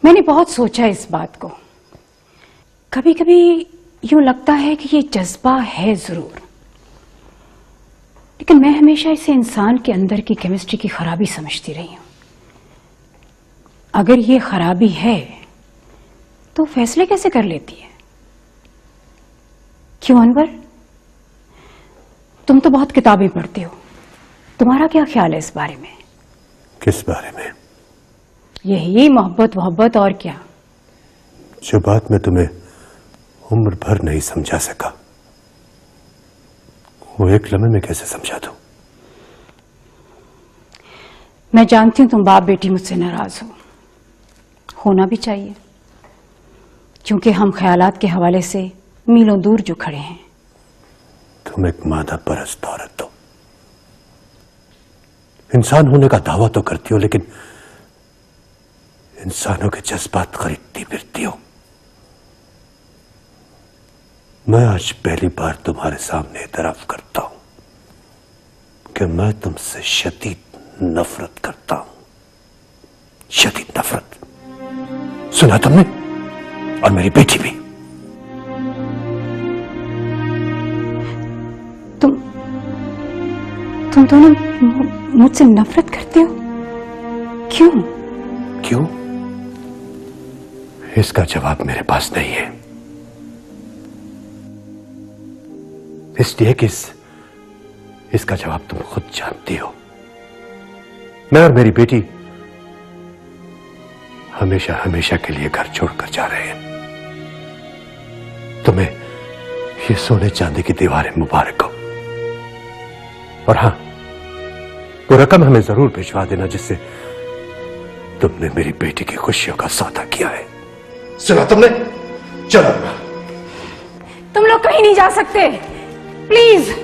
मैंने बहुत सोचा इस बात को। कभी कभी यूं लगता है कि ये जज्बा है जरूर, लेकिन मैं हमेशा इसे इंसान के अंदर की केमिस्ट्री की खराबी समझती रही हूं। अगर ये खराबी है तो फैसले कैसे कर लेती है? क्यों अनवर, तुम तो बहुत किताबें पढ़ते हो, तुम्हारा क्या ख्याल है इस बारे में? किस बारे में? यही मोहब्बत मोहब्बत और क्या। जो बात मैं तुम्हें उम्र भर नहीं समझा सका, वो एक लम्हे में कैसे समझा दूं? मैं जानती हूं तुम बाप बेटी मुझसे नाराज हो, होना भी चाहिए, क्योंकि हम ख्यालात के हवाले से मीलों दूर जो खड़े हैं। तुम एक मादा परस्त औरत हो, इंसान होने का दावा तो करती हो, लेकिन इंसानों के जज्बात खरीदती फिरती हो। मैं आज पहली बार तुम्हारे सामने इतराफ करता हूं कि मैं तुमसे शदीद नफरत करता हूं, शदीद नफरत। सुना तुमने? और मेरी बेटी भी। तुम दोनों मुझसे नफरत करते हो? क्यों? क्यों? इसका जवाब मेरे पास नहीं है, इसलिए कि इसका जवाब तुम खुद जानती हो। मैं और मेरी बेटी हमेशा हमेशा के लिए घर छोड़कर जा रहे हैं। तुम्हें ये सोने चांदी की दीवारें मुबारक हो। और हां, वो रकम हमें जरूर भिजवा देना जिससे तुमने मेरी बेटी की खुशियों का सौदा किया है। सुना तुमने? चलो तुम लोग कहीं नहीं जा सकते, प्लीज।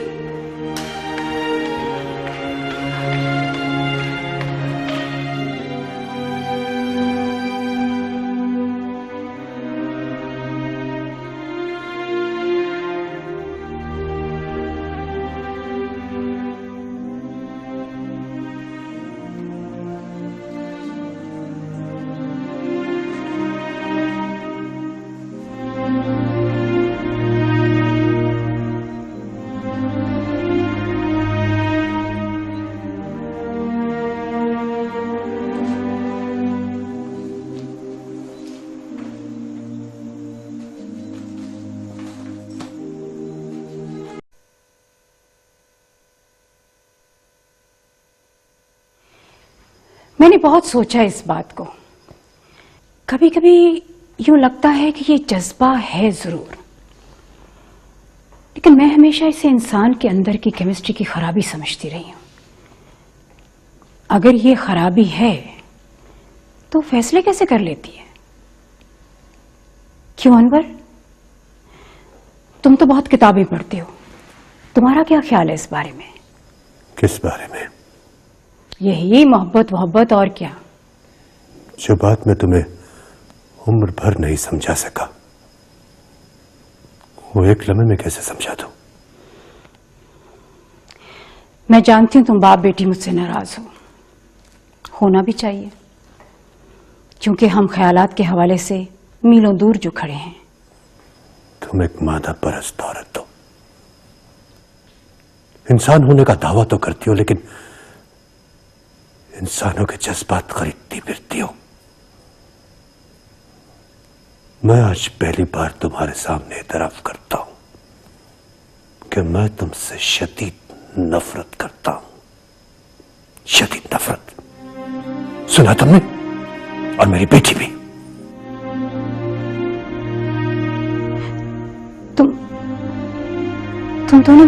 मैंने बहुत सोचा इस बात को। कभी कभी यूं लगता है कि ये जज्बा है जरूर, लेकिन मैं हमेशा इसे इंसान के अंदर की केमिस्ट्री की खराबी समझती रही हूं। अगर ये खराबी है तो फैसले कैसे कर लेती है? क्यों अनवर, तुम तो बहुत किताबें पढ़ते हो, तुम्हारा क्या ख्याल है इस बारे में? किस बारे में? यही मोहब्बत मोहब्बत और क्या। जो बात मैं तुम्हें उम्र भर नहीं समझा सका, वो एक लम्हे में कैसे समझा दूं? मैं जानती हूं तुम बाप बेटी मुझसे नाराज हो, होना भी चाहिए, क्योंकि हम ख्यालात के हवाले से मीलों दूर जो खड़े हैं। तुम एक मादा परस्त औरत हो, इंसान होने का दावा तो करती हो, लेकिन इंसानों के जज्बात खरीदती फिरती हो। मैं आज पहली बार तुम्हारे सामने इतराफ करता हूं कि मैं तुमसे शदीद नफरत करता हूं, शदीद नफरत। सुना तुमने? और मेरी बेटी भी। तुम दोनों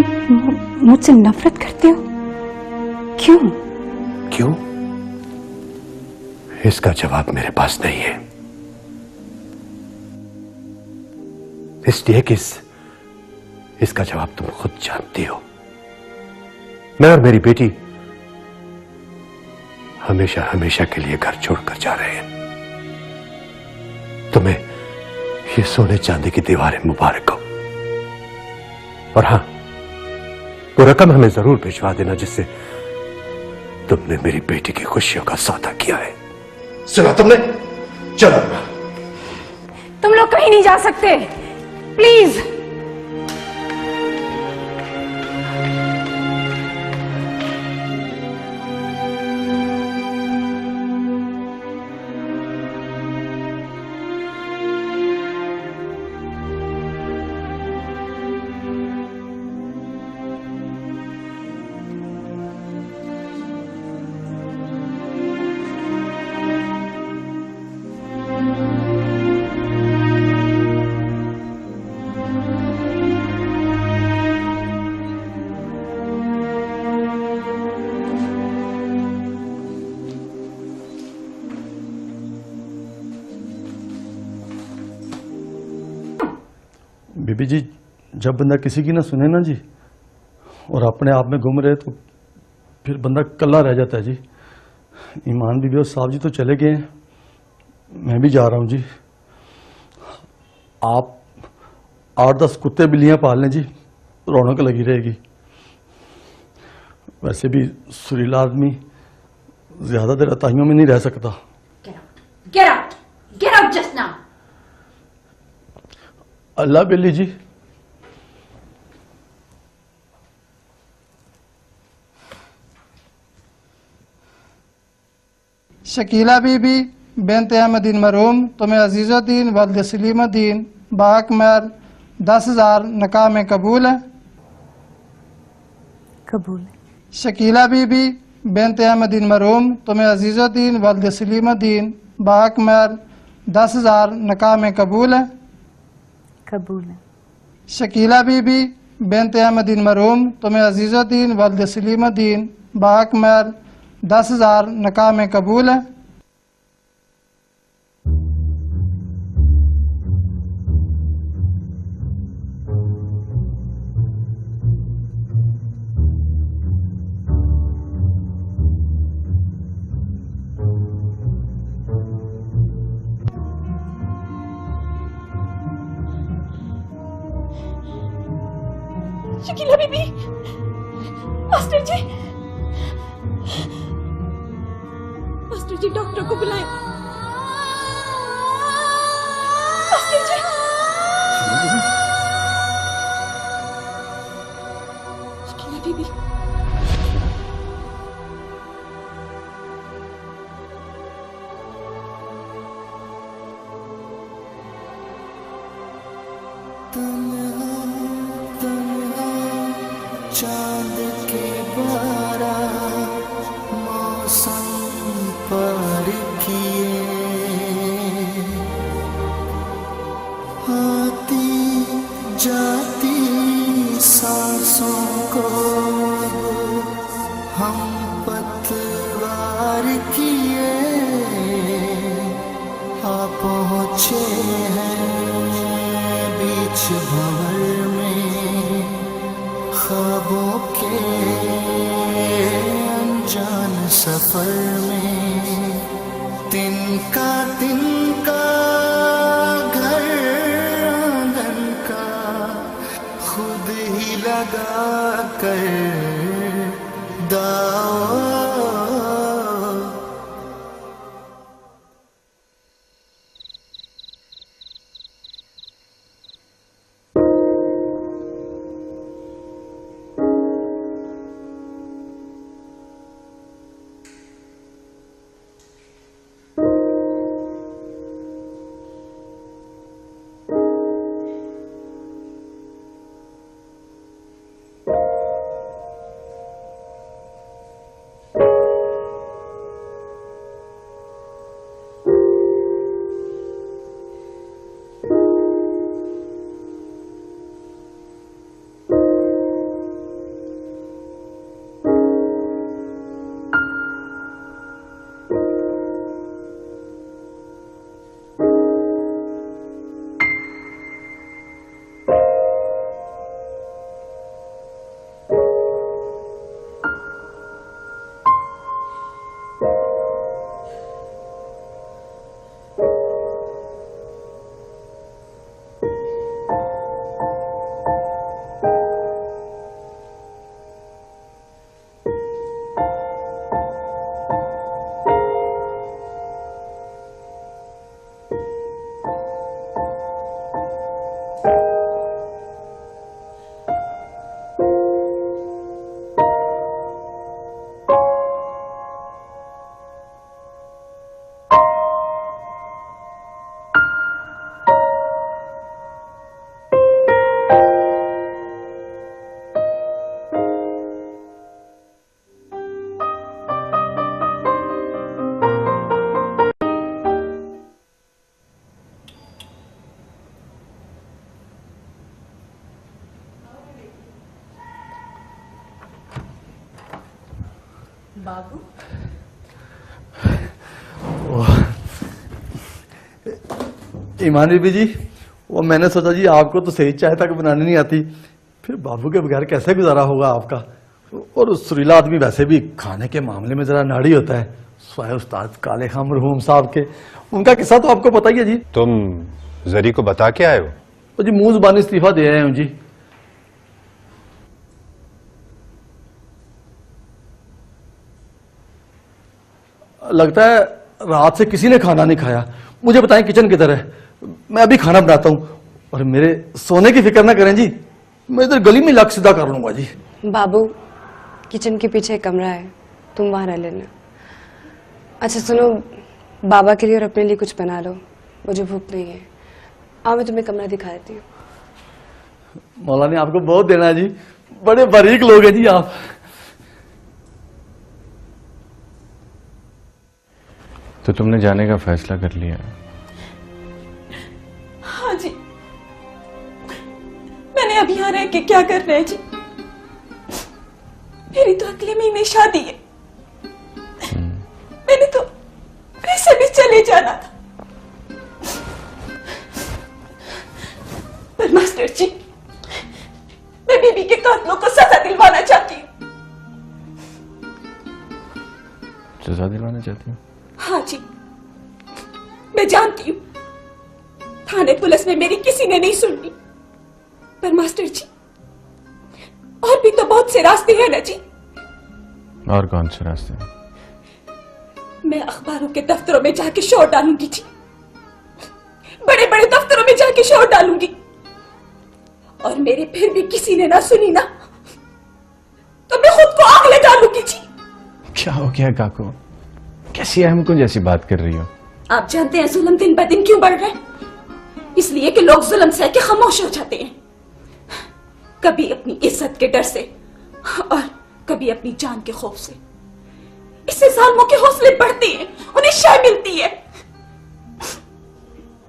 मुझसे नफरत करते हो? क्यों? क्यों? इसका जवाब मेरे पास नहीं है, इसलिए कि इसका जवाब तुम खुद जानती हो। मैं और मेरी बेटी हमेशा हमेशा के लिए घर छोड़कर जा रहे हैं। तुम्हें ये सोने चांदी की दीवारें मुबारक हो। और हां, वो रकम हमें जरूर भिजवा देना जिससे तुमने मेरी बेटी की खुशियों का सौदा किया है। सुना तुमने? चलो अम्मा। तुम लोग कहीं नहीं जा सकते, प्लीज। बीबी जी, जब बंदा किसी की ना सुने ना जी, और अपने आप में गुम रहे, तो फिर बंदा कल्ला रह जाता है जी। ईमान बीबी और साहब जी तो चले गए हैं, मैं भी जा रहा हूँ जी। आप 8-10 कुत्ते बिल्लियाँ पाल लें जी, रौनक लगी रहेगी। वैसे भी सुरीला आदमी ज्यादा देर अताइयों में नहीं रह सकता। Get out just now. अल्लाह बिल्ली जी। शकीला बीबी बेंत अहमदीन मरूम तुम्हें अजीज़ुद्दीन वल्द सलीमुद्दीन बाकमर 10,000 नकाह में कबूल है? कबूल है। शकीला बीबी बेंत अहमदीन मरूम तुम्हें अजीज़ुद्दीन वल्द सलीमुद्दीन बाकमर 10,000 नकाह में कबूल है? कबूल है। शकीला बीबी बेंत अहमदीन मरूम तुम्हें अजीज़ुद्दीन वल्द सलीमुद्दीन बाकमर 10,000 नकाह में कबूल है? शकीला बीबी, मास्टर जी, मास्टर जी डॉक्टर को बुलाएं। मास्टर जी, शकीला बीबी, चांद के बारा मौसम पर किए आती जाती सांसों को हम पतवार किए आ पहुँचे हैं बीच भंवर में ख्वाबों के अनजान सफर में तिनका तिनका घर आंगन का खुद ही लगा कर दाव। बाबू ईमान बीबी जी, वो मैंने सोचा जी आपको तो सही चाय तक बनानी नहीं आती, फिर बाबू के बगैर कैसे गुजारा होगा आपका। और उस सुरीला आदमी वैसे भी खाने के मामले में जरा नाड़ी होता है, स्वाय उस्ताद काले खां मरहूम साहब के, उनका किस्सा तो आपको पता ही है जी। तुम जरी को बता के आए हो? तो जी मुंह जुबानी इस्तीफा दे आए हूं जी। लगता है रात से किसी ने खाना नहीं खाया। मुझे बताएं किचन किधर है, मैं अभी खाना बनाता हूं। और मेरे सोने की फिक्र ना करें जी, मैं इधर गली में लक सीधा कर लूंगा जी। बाबू, किचन के पीछे एक कमरा है, तुम वहां रह लेना। अच्छा सुनो, बाबा के लिए और अपने लिए कुछ बना लो, मुझे भूख नहीं है। आओ मैं तुम्हें कमरा दिखा देती हूँ। मौला ने आपको बहुत देना है जी, बड़े बारीक लोग हैं जी आप। तो तुमने जाने का फैसला कर लिया? हाँ जी, मैंने अब यहाँ रह के क्या करना है जी? मेरी तो अगले महीने शादी है। मैंने तो वैसे भी चले जाना था, पर मास्टर जी, मैं बीबी के कातलों को सजा दिलवाना चाहती हूँ। सजा दिलवाना चाहती हूँ? हाँ जी, मैं जानती हूँ थाने पुलिस में मेरी किसी ने नहीं सुननी, पर मास्टर जी और भी तो बहुत से रास्ते हैं ना जी। और कौन से रास्ते? मैं अखबारों के दफ्तरों में जाके शोर डालूंगी जी, बड़े बड़े दफ्तरों में जाके शोर डालूंगी, और मेरे फिर भी किसी ने ना सुनी ना, तो मैं खुद को आग लगा लूंगी जी। क्या हो गया काको? कैसी अहमको जैसी बात कर रही हो? आप जानते हैं जुल्म दिन ब दिन क्यों बढ़ रहा है? इसलिए कि लोग जुल्म सह के खामोश हो जाते हैं, कभी अपनी इज्जत के डर से और कभी अपनी जान के खौफ से। इससे जालिमों के हौसले बढ़ते हैं, उन्हें शय मिलती है।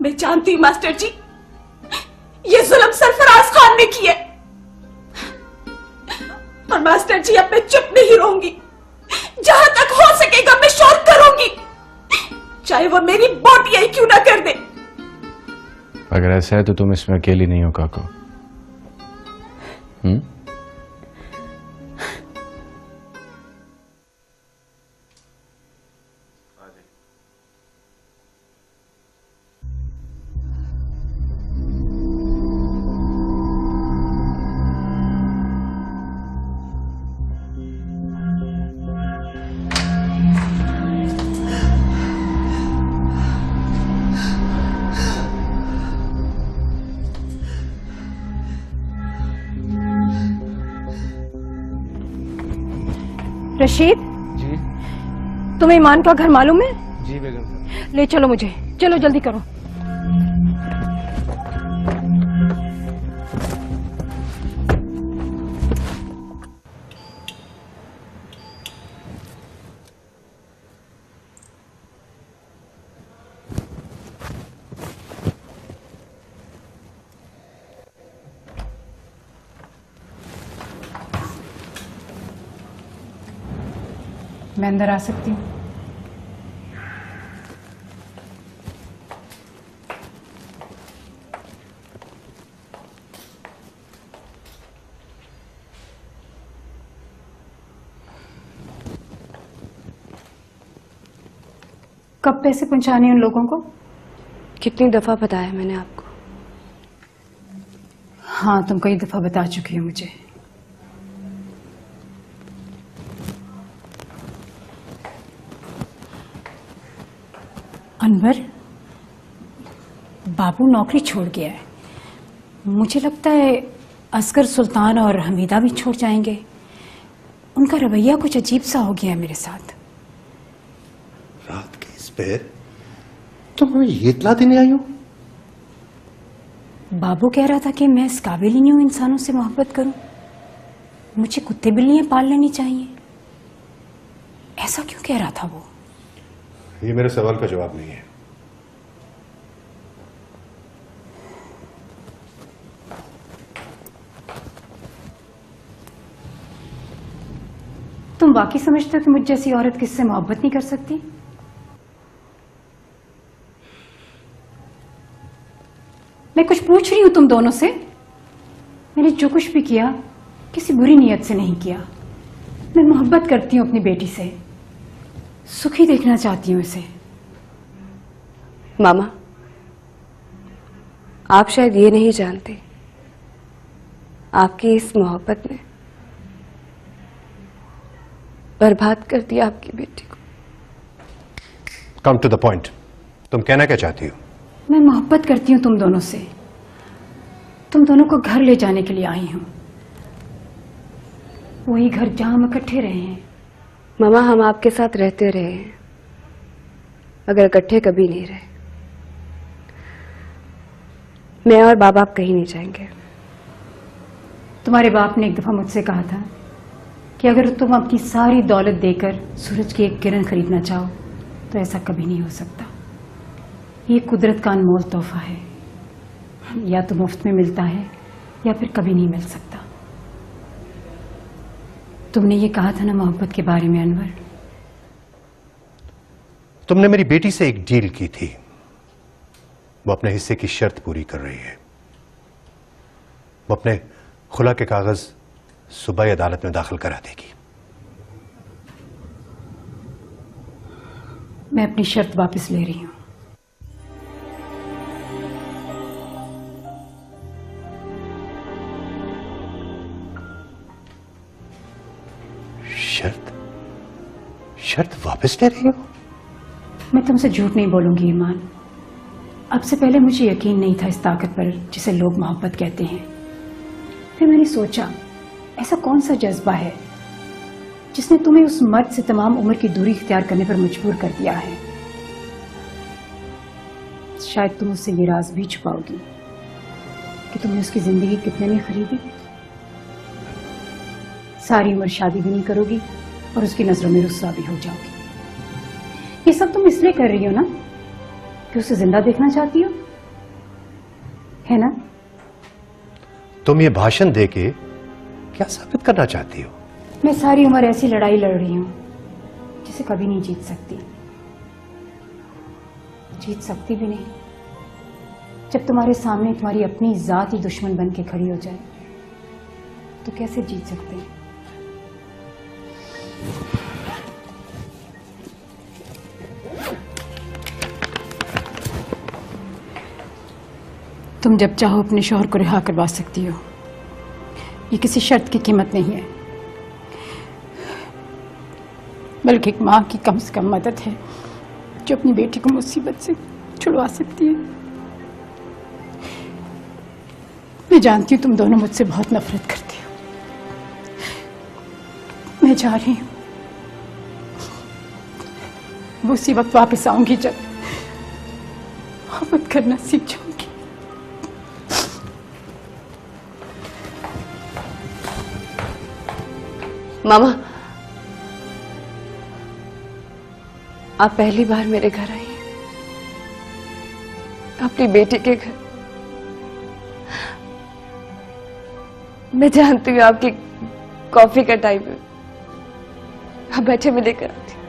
मैं जानती हूं मास्टर जी, ये जुल्म सरफराज खान ने किया, और मास्टर जी अब मैं चुप नहीं रहूंगी, जहां तक हो सकेगा मैं शोर करूंगी, चाहे वो मेरी बोटियां ही क्यों ना कर दे। अगर ऐसा है तो तुम इसमें अकेली नहीं हो काको। रशीद जी तुम्हें ईमान का घर मालूम है? जी बेगम साहब। ले चलो मुझे, चलो जल्दी करो। मैं अंदर आ सकती हूँ? कब पैसे पहुंचाने उन लोगों को? कितनी दफा बताया मैंने आपको? हाँ, तुम कई दफा बता चुकी हो मुझे। अनवर, बाबू नौकरी छोड़ गया है। मुझे लगता है असगर सुल्तान और हमीदा भी छोड़ जाएंगे। उनका रवैया कुछ अजीब सा हो गया है मेरे साथ। रात के इस पे तुम हमें ये इतला देने आई हो? बाबू कह रहा था कि मैं इस काबिल ही नहीं हूं इंसानों से मोहब्बत करूं, मुझे कुत्ते बिल्लियां पाल लेनी चाहिए। ऐसा क्यों कह रहा था वो? ये मेरे सवाल का जवाब नहीं है। तुम वाकई समझते हो कि मुझ जैसी औरत किससे मोहब्बत नहीं कर सकती? मैं कुछ पूछ रही हूं तुम दोनों से। मैंने जो कुछ भी किया किसी बुरी नीयत से नहीं किया। मैं मोहब्बत करती हूं अपनी बेटी से, सुखी देखना चाहती हूं इसे। मामा, आप शायद ये नहीं जानते, आपकी इस मोहब्बत ने बर्बाद कर दिया आपकी बेटी को। कम टू द पॉइंट, तुम कहना क्या चाहती हो? मैं मोहब्बत करती हूँ तुम दोनों से। तुम दोनों को घर ले जाने के लिए आई हूँ, वही घर जहां हम इकट्ठे रहे हैं। मामा, हम आपके साथ रहते रहे हैं, मगर इकट्ठे कभी नहीं रहे। मैं और बाबा आप कहीं नहीं जाएंगे। तुम्हारे बाप ने एक दफा मुझसे कहा था कि अगर तुम अपनी सारी दौलत देकर सूरज की एक किरण खरीदना चाहो तो ऐसा कभी नहीं हो सकता। ये कुदरत का अनमोल तोहफा है, या तो मुफ्त में मिलता है या फिर कभी नहीं मिल सकता। तुमने ये कहा था ना मोहब्बत के बारे में अनवर। तुमने मेरी बेटी से एक डील की थी, वो अपने हिस्से की शर्त पूरी कर रही है। वो अपने खुला के कागज सुबह अदालत में दाखिल करा देगी। मैं अपनी शर्त वापस ले रही हूं। शर्त वापस ले रही हो? मैं तुमसे झूठ नहीं बोलूंगी ईमान। अब से पहले मुझे यकीन नहीं था इस ताकत पर जिसे लोग मोहब्बत कहते हैं। फिर मैंने सोचा ऐसा कौन सा जज्बा है जिसने तुम्हें उस मर्द से तमाम उम्र की दूरी इख्तियार करने पर मजबूर कर दिया है। शायद तुम उससे ये राज भी छुपाओगी कि तुमने उसकी जिंदगी कितने में खरीदी। सारी उम्र शादी भी नहीं करोगी और उसकी नजरों में रुस्वा भी हो जाओगी। ये सब तुम इसलिए कर रही हो ना कि उसे जिंदा देखना चाहती हो, है ना? तुम ये भाषण देके क्या साबित करना चाहती हो? मैं सारी उम्र ऐसी लड़ाई लड़ रही हूं जिसे कभी नहीं जीत सकती। जीत सकती भी नहीं। जब तुम्हारे सामने तुम्हारी अपनी जात ही दुश्मन बन के खड़ी हो जाए तो कैसे जीत सकते हैं? तुम जब चाहो अपने शौहर को रिहा करवा सकती हो। ये किसी शर्त की कीमत नहीं है, बल्कि एक माँ की कम से कम मदद है जो अपनी बेटी को मुसीबत से छुड़वा सकती है। मैं जानती हूँ तुम दोनों मुझसे बहुत नफरत करती हो। मैं जा रही हूँ। वो उसी वक्त वापस आऊंगी जब मोहब्बत करना सीख जाऊंगी। मामा, आप पहली बार मेरे घर आई हैं, अपनी बेटी के घर। मैं जानती हूँ आपकी कॉफी का टाइम है, आप बैठे, मैं लेकर आती हूँ।